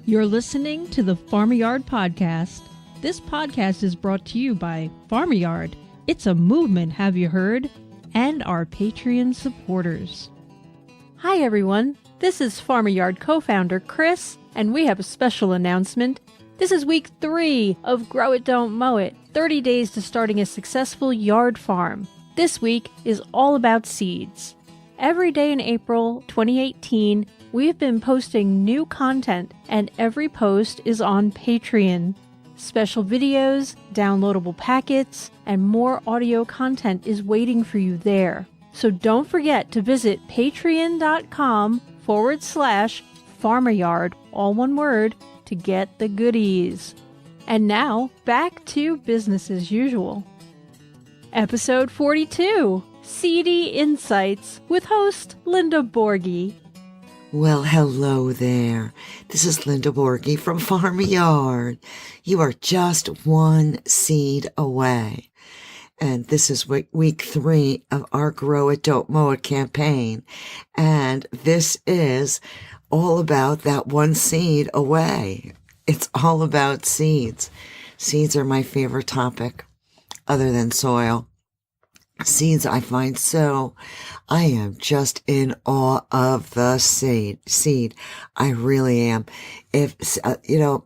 You're listening to the Farmer Yard Podcast. This podcast is brought to you by Farmer Yard. It's a movement, have you heard? And our Patreon supporters. Hi everyone, this is Farmer Yard co-founder Chris, and we have a special announcement. This is week 3 of Grow It, Don't Mow It, 30 days to starting a successful yard farm. This week is all about seeds. Every day in April 2018, we have been posting new content, and every post is on Patreon. Special videos, downloadable packets, and more audio content is waiting for you there. So don't forget to visit patreon.com/farmeryard, all one word, to get the goodies. And now, back to business as usual. Episode 42, Seedy Insights, with host Linda Borghi. Well, hello there. This is Linda Borghi from Farmer Yard. You are just one seed away. And this is week 3 of our Grow It, Don't Mow It campaign. And this is all about that one seed away. It's all about seeds. Seeds are my favorite topic, other than soil. Seeds, I find I am just in awe of the seed. I really am.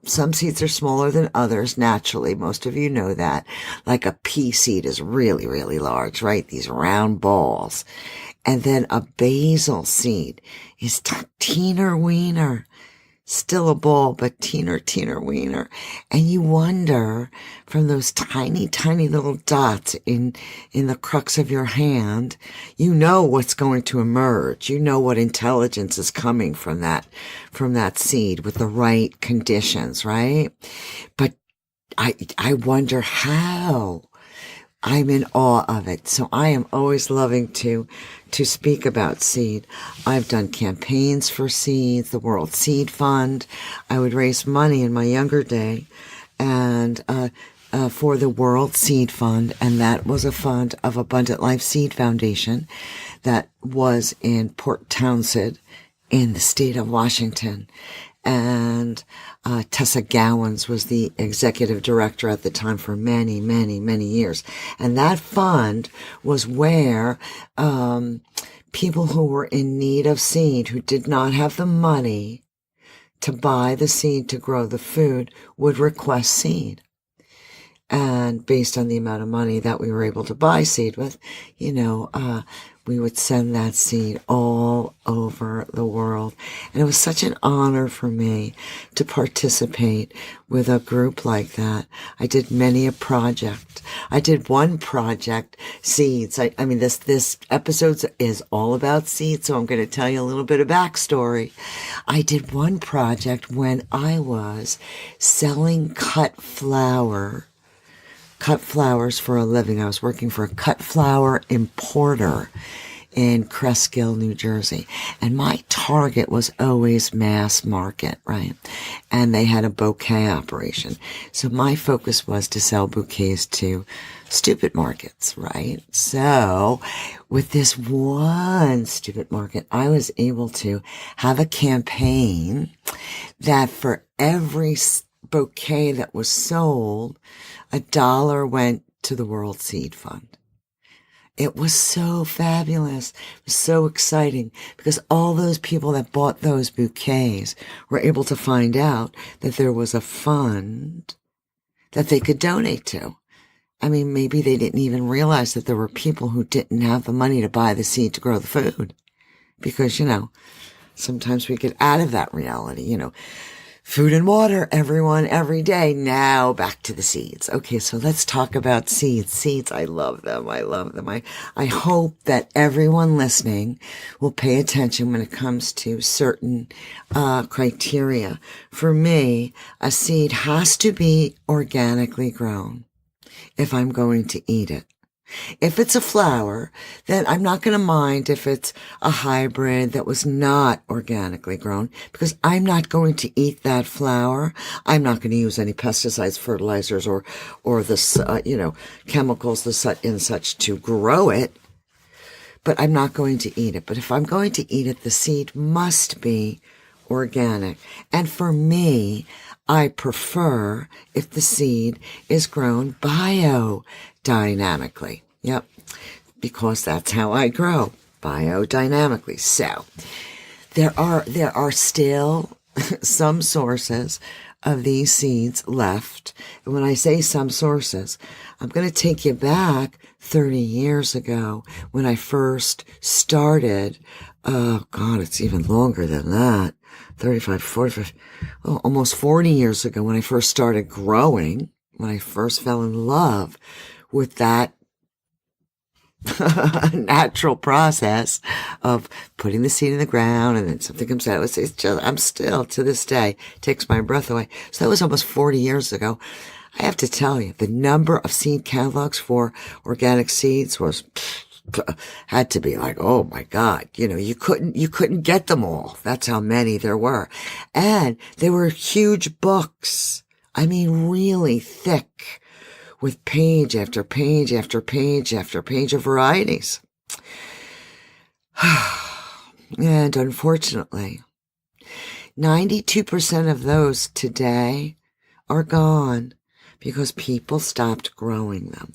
Some seeds are smaller than others naturally. Most of you know that. Like a pea seed is really, really large, right? These round balls. And then a basil seed is teeny weener. Still a ball, but teeny weener. And you wonder, from those tiny, tiny little dots in the crux of your hand, you know what's going to emerge. You know what intelligence is coming from that seed with the right conditions, right? But I wonder how. I'm in awe of it. So I am always loving to speak about seed. I've done campaigns for seeds, the World Seed Fund. I would raise money in my younger day and for the World Seed Fund, and that was a fund of Abundant Life Seed Foundation that was in Port Townsend in the state of Washington. And Tessa Gowans was the executive director at the time for many, many, many years. And that fund was where people who were in need of seed, who did not have the money to buy the seed to grow the food, would request seed. And based on the amount of money that we were able to buy seed with, we would send that seed all over the world. And it was such an honor for me to participate with a group like that. I did many a project. I did one project, seeds. This episode is all about seeds, so I'm going to tell you a little bit of backstory. I did one project when I was selling cut flowers for a living. I was working for a cut flower importer in Cresskill, New Jersey. And my target was always mass market, right? And they had a bouquet operation. So my focus was to sell bouquets to stupid markets, right? So with this one stupid market, I was able to have a campaign that for every bouquet that was sold, $1 went to the World Seed Fund. It was so fabulous. It was so exciting because all those people that bought those bouquets were able to find out that there was a fund that they could donate to. Maybe they didn't even realize that there were people who didn't have the money to buy the seed to grow the food. Because, sometimes we get out of that reality, Food and water, everyone, every day. Now back to the seeds. Okay, so let's talk about seeds. Seeds, I love them. I hope that everyone listening will pay attention when it comes to certain criteria. For me, a seed has to be organically grown if I'm going to eat it. If it's a flower, then I'm not going to mind if it's a hybrid that was not organically grown, because I'm not going to eat that flower. I'm not going to use any pesticides, fertilizers, or the chemicals and such to grow it. But I'm not going to eat it. But if I'm going to eat it, the seed must be organic. And for me, I prefer if the seed is grown biodynamically. Yep. Because that's how I grow, biodynamically. So there are still some sources of these seeds left. And when I say some sources, I'm going to take you back 30 years ago when I first started. Oh God, it's even longer than that. 35, 45, almost 40 years ago when I first started growing, when I first fell in love with that natural process of putting the seed in the ground and then something comes out. It's just, I'm still to this day, takes my breath away. So that was almost 40 years ago. I have to tell you, the number of seed catalogs for organic seeds had to be like, oh my God, you couldn't get them all. That's how many there were. And they were huge books. I mean, really thick, with page after page after page after page of varieties. And unfortunately, 92% of those today are gone because people stopped growing them.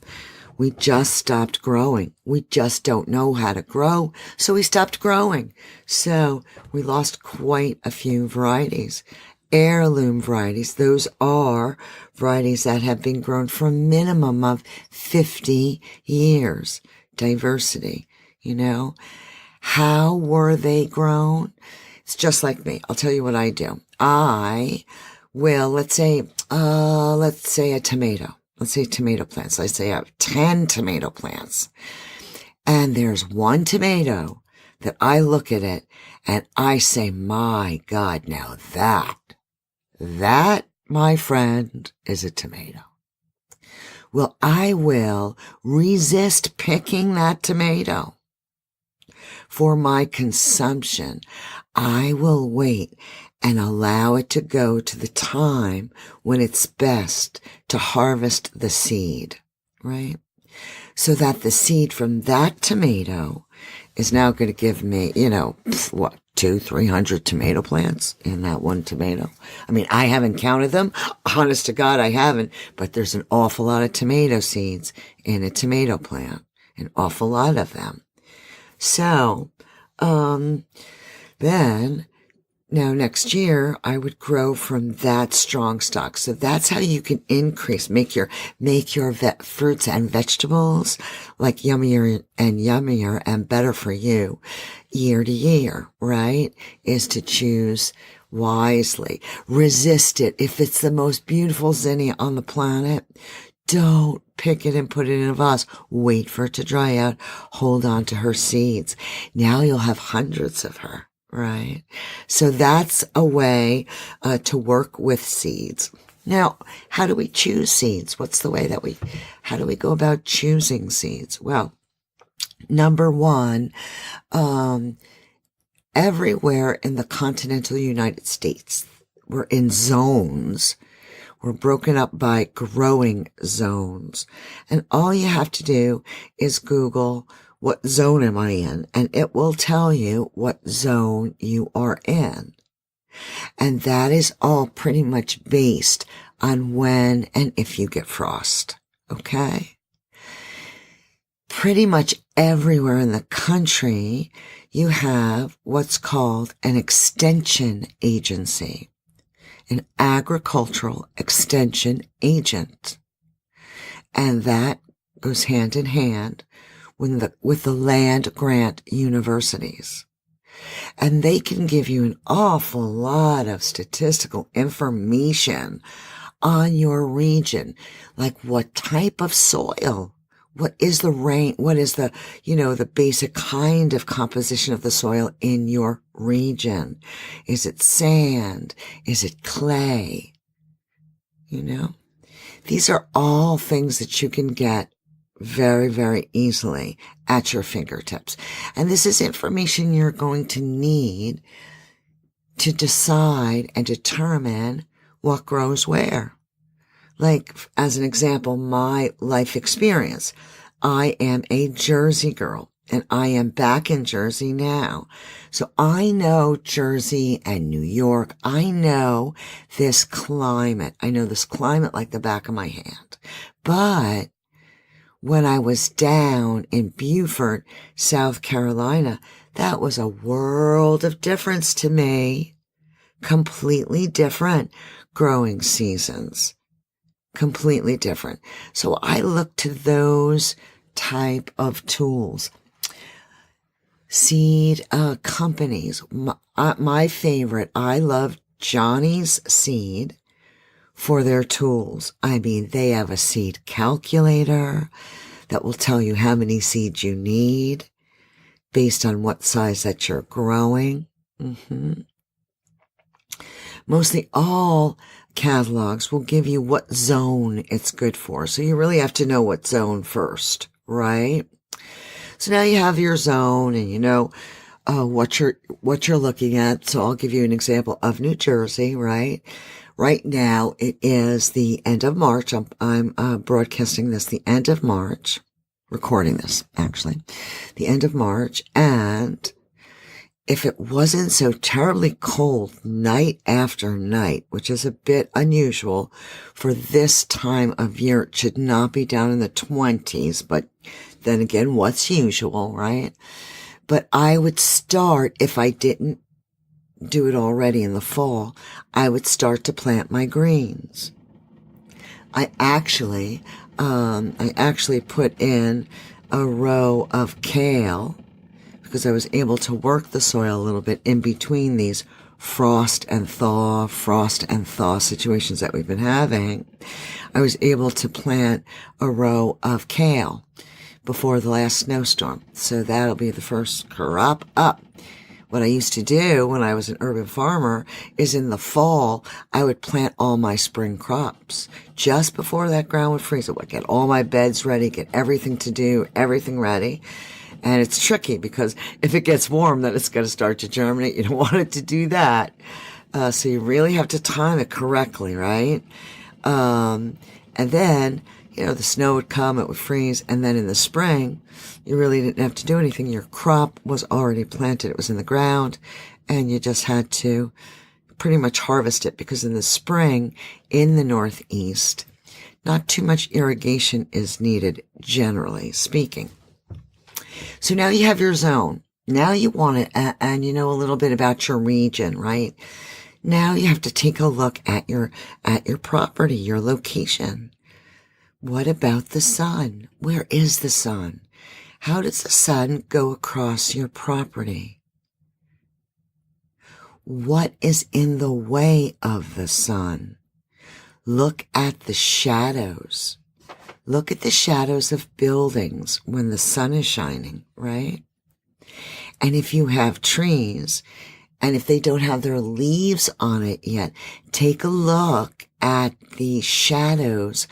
We just stopped growing. We just don't know how to grow, so we stopped growing. So we lost quite a few varieties. Heirloom varieties, those are varieties that have been grown for a minimum of 50 years. Diversity, How were they grown? It's just like me. I'll tell you what I do. I will, let's say a tomato. Let's say tomato plants. Let's say I have 10 tomato plants. And there's one tomato that I look at it and I say, my God, now that, my friend, is a tomato. Well, I will resist picking that tomato for my consumption. I will wait and allow it to go to the time when it's best to harvest the seed, right? So that the seed from that tomato is now going to give me, 200-300 tomato plants in that one tomato. I mean, I haven't counted them. Honest to God, I haven't, but there's an awful lot of tomato seeds in a tomato plant, an awful lot of them. So, then now next year I would grow from that strong stock. So that's how you can increase, make your fruits and vegetables like yummier and better for you year to year, right? Is to choose wisely. Resist it. If it's the most beautiful zinnia on the planet, don't pick it and put it in a vase. Wait for it to dry out. Hold on to her seeds. Now you'll have hundreds of her. Right. So that's a way to work with seeds. Now, how do we choose seeds? What's the way how do we go about choosing seeds? Well, number one, everywhere in the continental United States, we're in zones. We're broken up by growing zones. And all you have to do is Google, what zone am I in? And it will tell you what zone you are in. And that is all pretty much based on when and if you get frost. Okay? Pretty much everywhere in the country, you have what's called an extension agency, an agricultural extension agent. And that goes hand in hand with the land grant universities. And they can give you an awful lot of statistical information on your region, like what type of soil, what is the rain, what is the, the basic kind of composition of the soil in your region. Is it sand? Is it clay? These are all things that you can get very, very easily at your fingertips. And this is information you're going to need to decide and determine what grows where. Like, as an example, my life experience. I am a Jersey girl. and I am back in Jersey now. So I know Jersey and New York. I know this climate. I know this climate like the back of my hand. But when I was down in Beaufort, South Carolina, that was a world of difference to me. Completely different growing seasons. Completely different. So I look to those type of tools. Seed companies. My favorite, I love Johnny's Seed for their tools. I mean, they have a seed calculator that will tell you how many seeds you need based on what size that you're growing. Mostly all catalogs will give you what zone it's good for. So you really have to know what zone first, right? So now you have your zone and you know what you're looking at. So I'll give you an example of New Jersey, right? Right now it is the end of March. I'm broadcasting this the end of March, recording this actually, the end of March. And if it wasn't so terribly cold night after night, which is a bit unusual for this time of year, it should not be down in the 20s, but then again, what's usual, right? But I would start, if I didn't do it already in the fall, I would start to plant my greens. I actually put in a row of kale because I was able to work the soil a little bit in between these frost and thaw situations that we've been having. I was able to plant a row of kale before the last snowstorm. So that'll be the first crop up. What I used to do when I was an urban farmer is in the fall, I would plant all my spring crops just before that ground would freeze. I would get all my beds ready, get everything to do, everything ready. And it's tricky because if it gets warm, then it's going to start to germinate. You don't want it to do that. So you really have to time it correctly, right? And then, you know, the snow would come, it would freeze. And then in the spring, you really didn't have to do anything. Your crop was already planted. It was in the ground and you just had to pretty much harvest it because in the spring in the Northeast, not too much irrigation is needed, generally speaking. So now you have your zone. Now you want it, and you know a little bit about your region, right? Now you have to take a look at your property, your location. What about the sun? Where is the sun? How does the sun go across your property? What is in the way of the sun? Look at the shadows. Look at the shadows of buildings when the sun is shining, right? And if you have trees, and if they don't have their leaves on it yet, take a look at the shadows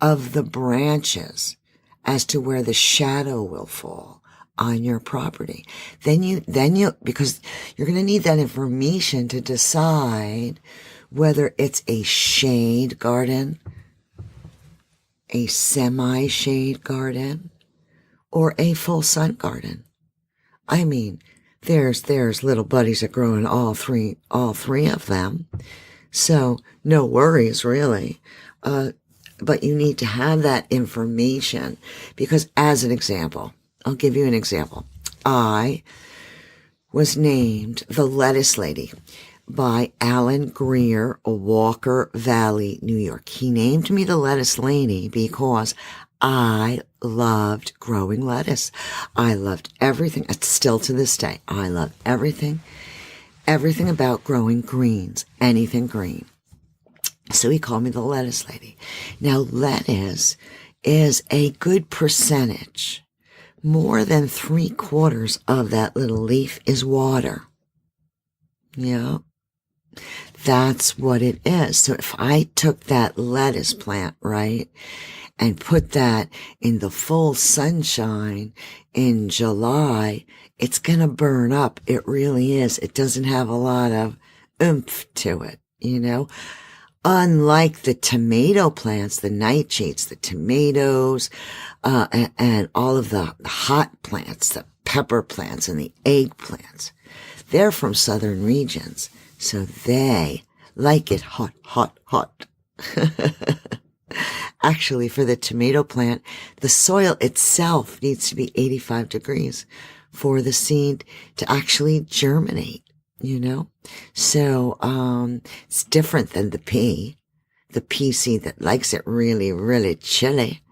of the branches as to where the shadow will fall on your property. Then you, because you're going to need that information to decide whether it's a shade garden, a semi-shade garden, or a full sun garden. I mean, there's little buddies that grow in all three of them. So no worries really. But you need to have that information because as an example, I'll give you an example. I was named the Lettuce Lady by Alan Greer, Walker Valley, New York. He named me the Lettuce Lady because I loved growing lettuce. I loved everything. It's still to this day. I love everything about growing greens, anything green. So he called me the Lettuce Lady. Now, lettuce is a good percentage. More than 3/4 of that little leaf is water. Yeah. That's what it is. So if I took that lettuce plant, right, and put that in the full sunshine in July, it's going to burn up. It really is. It doesn't have a lot of oomph to it, you know. Unlike the tomato plants, the nightshades, the tomatoes, and all of the hot plants, pepper plants and the eggplants. They're from southern regions, so they like it hot, hot, hot. Actually, for the tomato plant, the soil itself needs to be 85 degrees for the seed to actually germinate, So, it's different than the pea seed that likes it really, really chilly,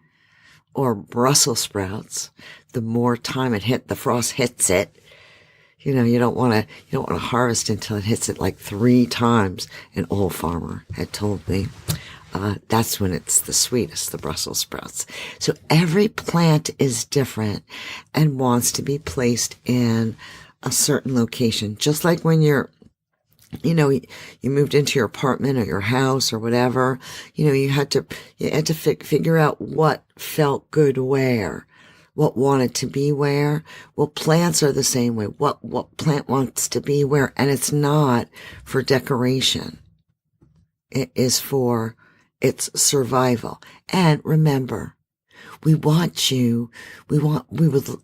or Brussels sprouts. The more time the frost hits it, you don't want to harvest until it hits it like 3 times. An old farmer had told me. That's when it's the sweetest, the Brussels sprouts. So every plant is different and wants to be placed in a certain location. Just like when you moved into your apartment or your house or whatever, you had to figure out what felt good where, what wanted to be where. Well, plants are the same way. What plant wants to be where, and it's not for decoration. It is for its survival. And remember, we would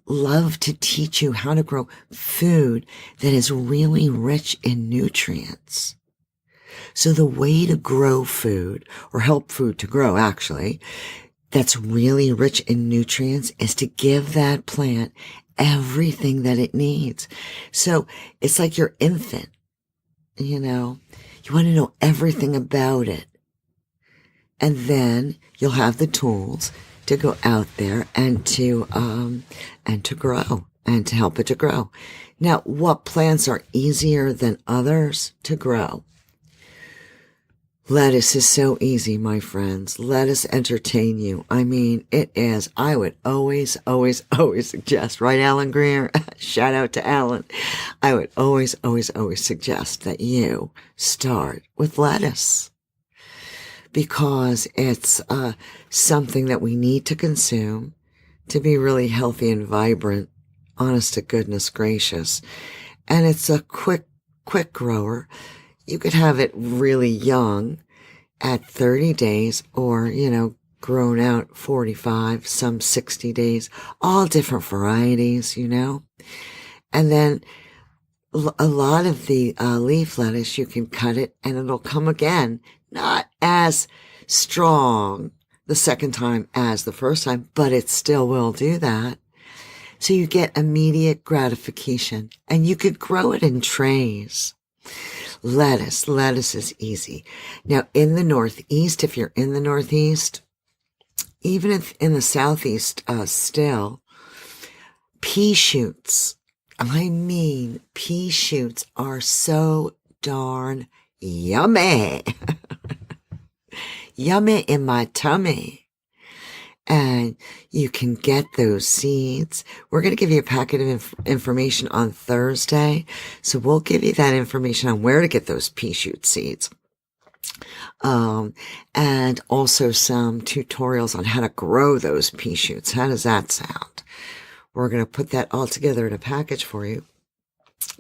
love to teach you how to grow food that is really rich in nutrients. So the way to grow food, or help food to grow actually, that's really rich in nutrients is to give that plant everything that it needs. So it's like your infant, you want to know everything about it. And then you'll have the tools to go out there and to grow and to help it to grow. Now, what plants are easier than others to grow? Lettuce is so easy, my friends. Let us entertain you. I mean, it is. I would always, always, always suggest, right, Alan Greer? Shout out to Alan. I would always, always, always suggest that you start with lettuce, because it's something that we need to consume to be really healthy and vibrant, honest to goodness gracious. And it's a quick grower. You could have it really young at 30 days or, grown out 45, some 60 days, all different varieties, And then a lot of the leaf lettuce, you can cut it and it'll come again. Not as strong the second time as the first time, but it still will do that. So you get immediate gratification, and you could grow it in trays. Lettuce is easy. Now in the Northeast, if you're in the Northeast, even if in the Southeast, still, pea shoots. Pea shoots are so darn yummy. Yummy in my tummy. And you can get those seeds. We're going to give you a packet of information on Thursday. So we'll give you that information on where to get those pea shoot seeds. And also some tutorials on how to grow those pea shoots. How does that sound? We're going to put that all together in a package for you.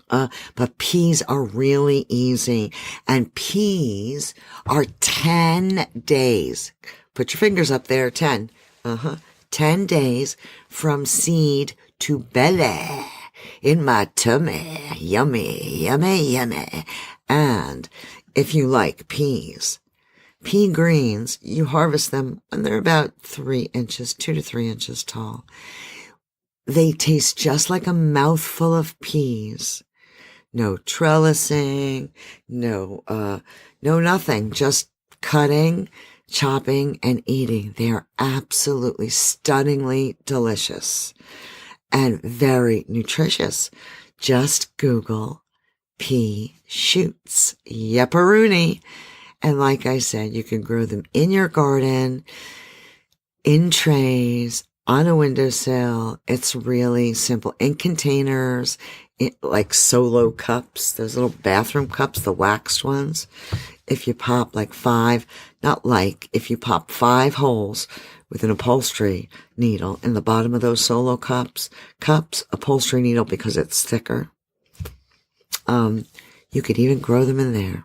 But peas are really easy, and peas are 10 days. Put your fingers up there, 10. 10 days from seed to belly in my tummy. Yummy, yummy, yummy. And if you like peas, pea greens, you harvest them when they're about 3 inches, 2 to 3 inches tall. They taste just like a mouthful of peas. No trellising, no nothing, just cutting, chopping, and eating. They are absolutely stunningly delicious and very nutritious. Just Google pea shoots. Yepperoonie. And like I said, you can grow them in your garden, in trays, on a windowsill. It's really simple. In containers, like solo cups, those little bathroom cups, the waxed ones. If you pop if you pop 5 holes with an upholstery needle in the bottom of those solo cups, upholstery needle because it's thicker. You could even grow them in there.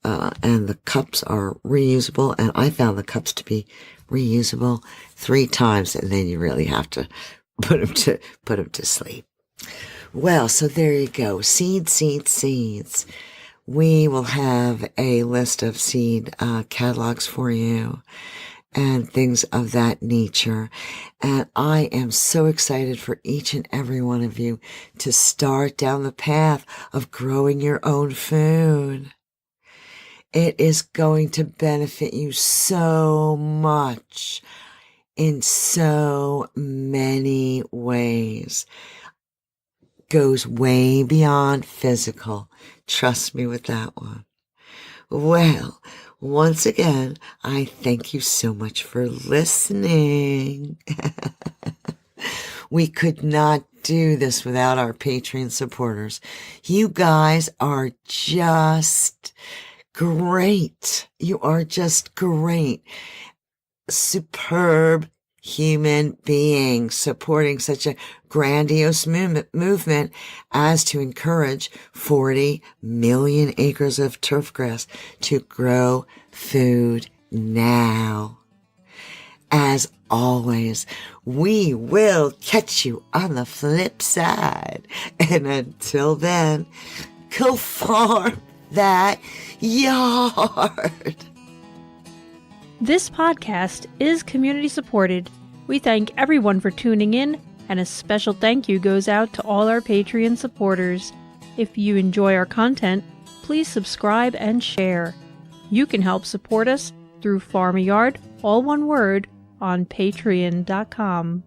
And the cups are reusable, and I found the cups to be reusable 3 times, and then you really have to put them to sleep. Well, so there you go. Seeds. We will have a list of seed catalogs for you and things of that nature. And I am so excited for each and every one of you to start down the path of growing your own food. It is going to benefit you so much in so many ways. Goes way beyond physical. Trust me with that one. Well, once again, I thank you so much for listening. We could not do this without our Patreon supporters. You guys are just great. You are just great. Superb human beings supporting such a grandiose movement as to encourage 40 million acres of turfgrass to grow food now. As always, we will catch you on the flip side. And until then, go farm that yard. This podcast is community supported. We thank everyone for tuning in, and a special thank you goes out to all our Patreon supporters. If you enjoy our content, please subscribe and share. You can help support us through Farm Yard, all one word, on patreon.com.